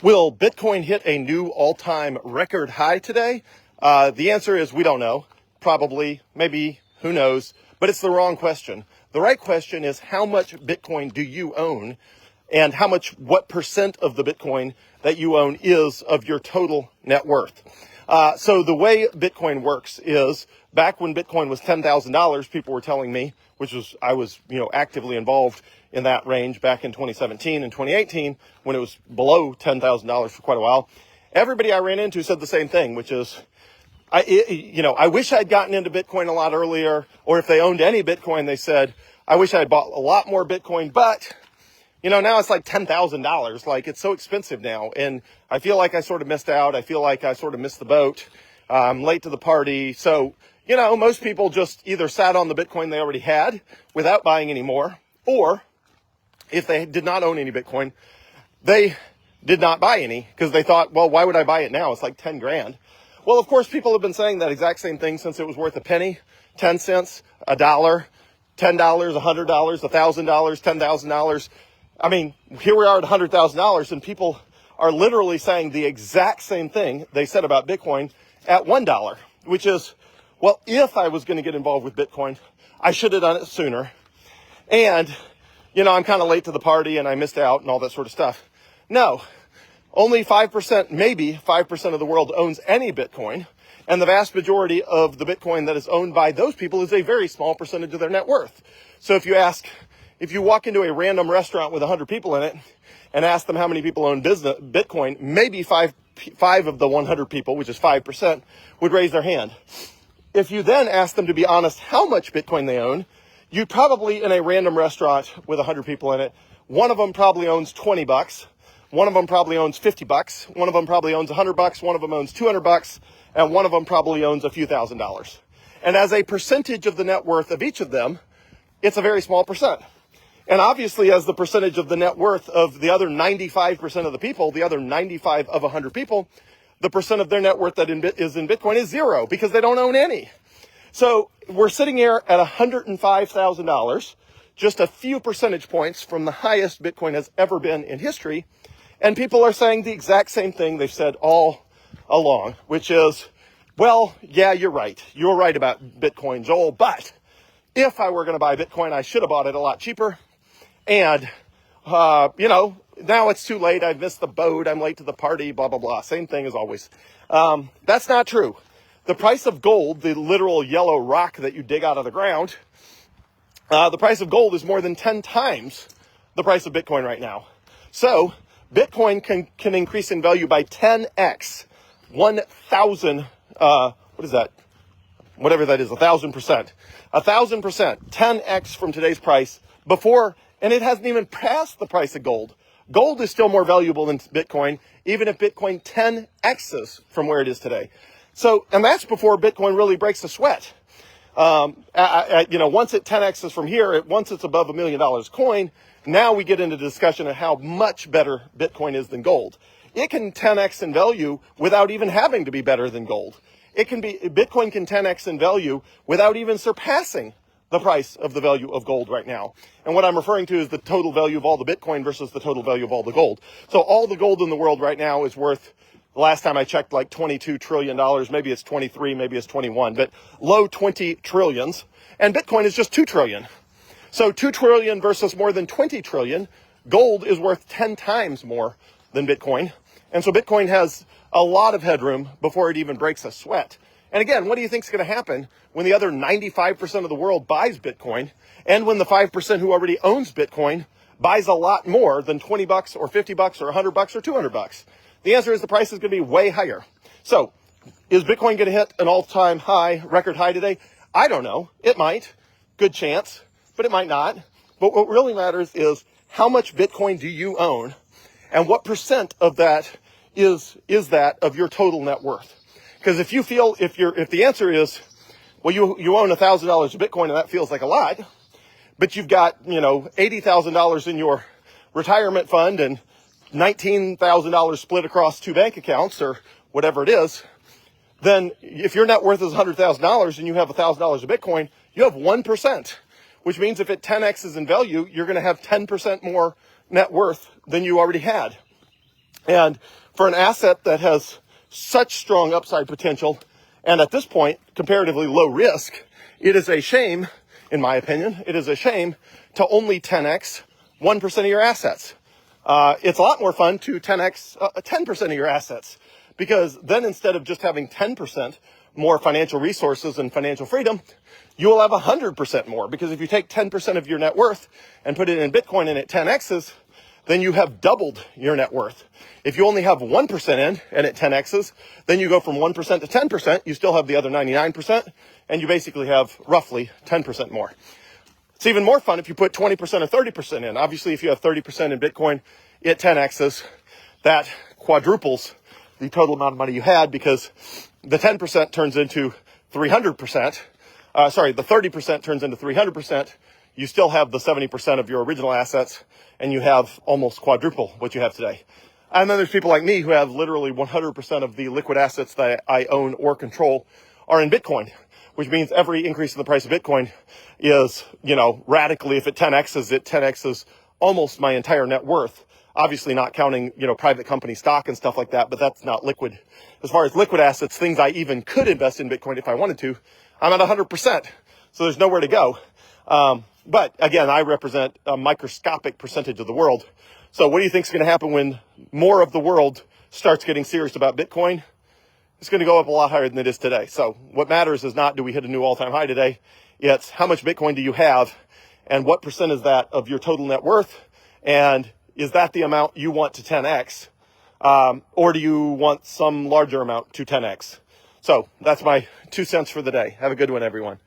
Will Bitcoin hit a new all-time record high today? The answer is we don't know. Probably, maybe, who knows? But it's the wrong question. The right question is how much Bitcoin do you own, and what percent of the Bitcoin that you own is of your total net worth. So the way Bitcoin works is, back when Bitcoin was $10,000, people were telling me, I was actively involved in that range back in 2017 and 2018 when it was below $10,000 for quite a while. Everybody I ran into said the same thing, which is, I wish I'd gotten into Bitcoin a lot earlier, or if they owned any Bitcoin, they said, I wish I had bought a lot more Bitcoin, but now it's like $10,000. Like, it's so expensive now. And I feel like I sort of missed out. I feel like I sort of missed the boat. I'm late to the party. So, most people just either sat on the Bitcoin they already had without buying any more, or if they did not own any Bitcoin, they did not buy any because they thought, well, why would I buy it now? It's like 10 grand. Well, of course, people have been saying that exact same thing since it was worth a penny, 10 cents, $1, $10, $100, $1,000, $10,000. I mean, here we are at $100,000, and people are literally saying the exact same thing they said about Bitcoin at $1, which is, well, if I was going to get involved with Bitcoin, I should have done it sooner. And, I'm kind of late to the party and I missed out and all that sort of stuff. No, only 5%, maybe 5% of the world owns any Bitcoin. And the vast majority of the Bitcoin that is owned by those people is a very small percentage of their net worth. So if you walk into a random restaurant with 100 people in it and ask them how many people own Bitcoin, maybe five of the 100 people, which is 5%, would raise their hand. If you then ask them to be honest how much Bitcoin they own, you probably, in a random restaurant with 100 people in it, one of them probably owns $20, one of them probably owns $50, one of them probably owns $100, one of them owns $200, and one of them probably owns a few $1,000s. And as a percentage of the net worth of each of them, it's a very small percent. And obviously, as the percentage of the net worth of the other 95% of the people, the other 95 of 100 people, the percent of their net worth that is in Bitcoin is zero because they don't own any. So we're sitting here at $105,000, just a few percentage points from the highest Bitcoin has ever been in history. And people are saying the exact same thing they've said all along, which is, well, yeah, you're right. You're right about Bitcoin, Joel, but if I were going to buy Bitcoin, I should have bought it a lot cheaper. And, now it's too late. I've missed the boat. I'm late to the party, blah, blah, blah. Same thing as always. That's not true. The price of gold, the literal yellow rock that you dig out of the ground, the price of gold is more than 10 times the price of Bitcoin right now. So Bitcoin can increase in value by 10x, 1,000, what is that? Whatever that is, 1,000%. 1,000%, 10x from today's price before, and it hasn't even passed the price of gold. Gold is still more valuable than Bitcoin, even if Bitcoin 10x's from where it is today. So, and that's before Bitcoin really breaks a sweat. Once it 10x's from here, once it's above $1 million coin, now we get into the discussion of how much better Bitcoin is than gold. It can 10x in value without even having to be better than gold. Bitcoin can 10x in value without even surpassing the price of the value of gold right now. And what I'm referring to is the total value of all the Bitcoin versus the total value of all the gold. So all the gold in the world right now is worth, the last time I checked, like $22 trillion. Maybe it's 23, maybe it's 21, but low 20 trillions. And Bitcoin is just 2 trillion. So 2 trillion versus more than 20 trillion, gold is worth 10 times more than Bitcoin. And so Bitcoin has a lot of headroom before it even breaks a sweat. And again, what do you think is going to happen when the other 95% of the world buys Bitcoin, and when the 5% who already owns Bitcoin buys a lot more than $20 or $50 or $100 or $200? The answer is the price is going to be way higher. So is Bitcoin going to hit an all-time high, record high today? I don't know. It might. Good chance, but it might not. But what really matters is how much Bitcoin do you own, and what percent of that is that of your total net worth? Because if the answer is, well, you own $1,000 of Bitcoin and that feels like a lot, but you've got, $80,000 in your retirement fund and $19,000 split across 2 bank accounts or whatever it is, then if your net worth is $100,000 and you have $1,000 of Bitcoin, you have 1%, which means if it 10x's in value, you're going to have 10% more net worth than you already had. And for an asset that has such strong upside potential, and at this point, comparatively low risk, it is a shame, in my opinion, it is a shame to only 10x 1% of your assets. It's a lot more fun to 10x 10% of your assets, because then instead of just having 10% more financial resources and financial freedom, you will have 100% more. Because if you take 10% of your net worth and put it in Bitcoin and it 10x's, then you have doubled your net worth. If you only have 1% in and it 10x's, then you go from 1% to 10%, you still have the other 99%, and you basically have roughly 10% more. It's even more fun if you put 20% or 30% in. Obviously, if you have 30% in Bitcoin, it 10x's, that quadruples the total amount of money you had, because the 10% turns into 300%. The 30% turns into 300%. You still have the 70% of your original assets, and you have almost quadruple what you have today. And then there's people like me who have literally 100% of the liquid assets that I own or control are in Bitcoin, which means every increase in the price of Bitcoin is, radically, if it 10x's, it 10x's almost my entire net worth. Obviously not counting, private company stock and stuff like that, but that's not liquid. As far as liquid assets, things I even could invest in Bitcoin if I wanted to, I'm at 100%. So there's nowhere to go. But again, I represent a microscopic percentage of the world. So what do you think is going to happen when more of the world starts getting serious about Bitcoin? It's going to go up a lot higher than it is today. So what matters is not, do we hit a new all-time high today? It's how much Bitcoin do you have, and what percent is that of your total net worth? And is that the amount you want to 10x? Or do you want some larger amount to 10x? So that's my 2 cents for the day. Have a good one, everyone.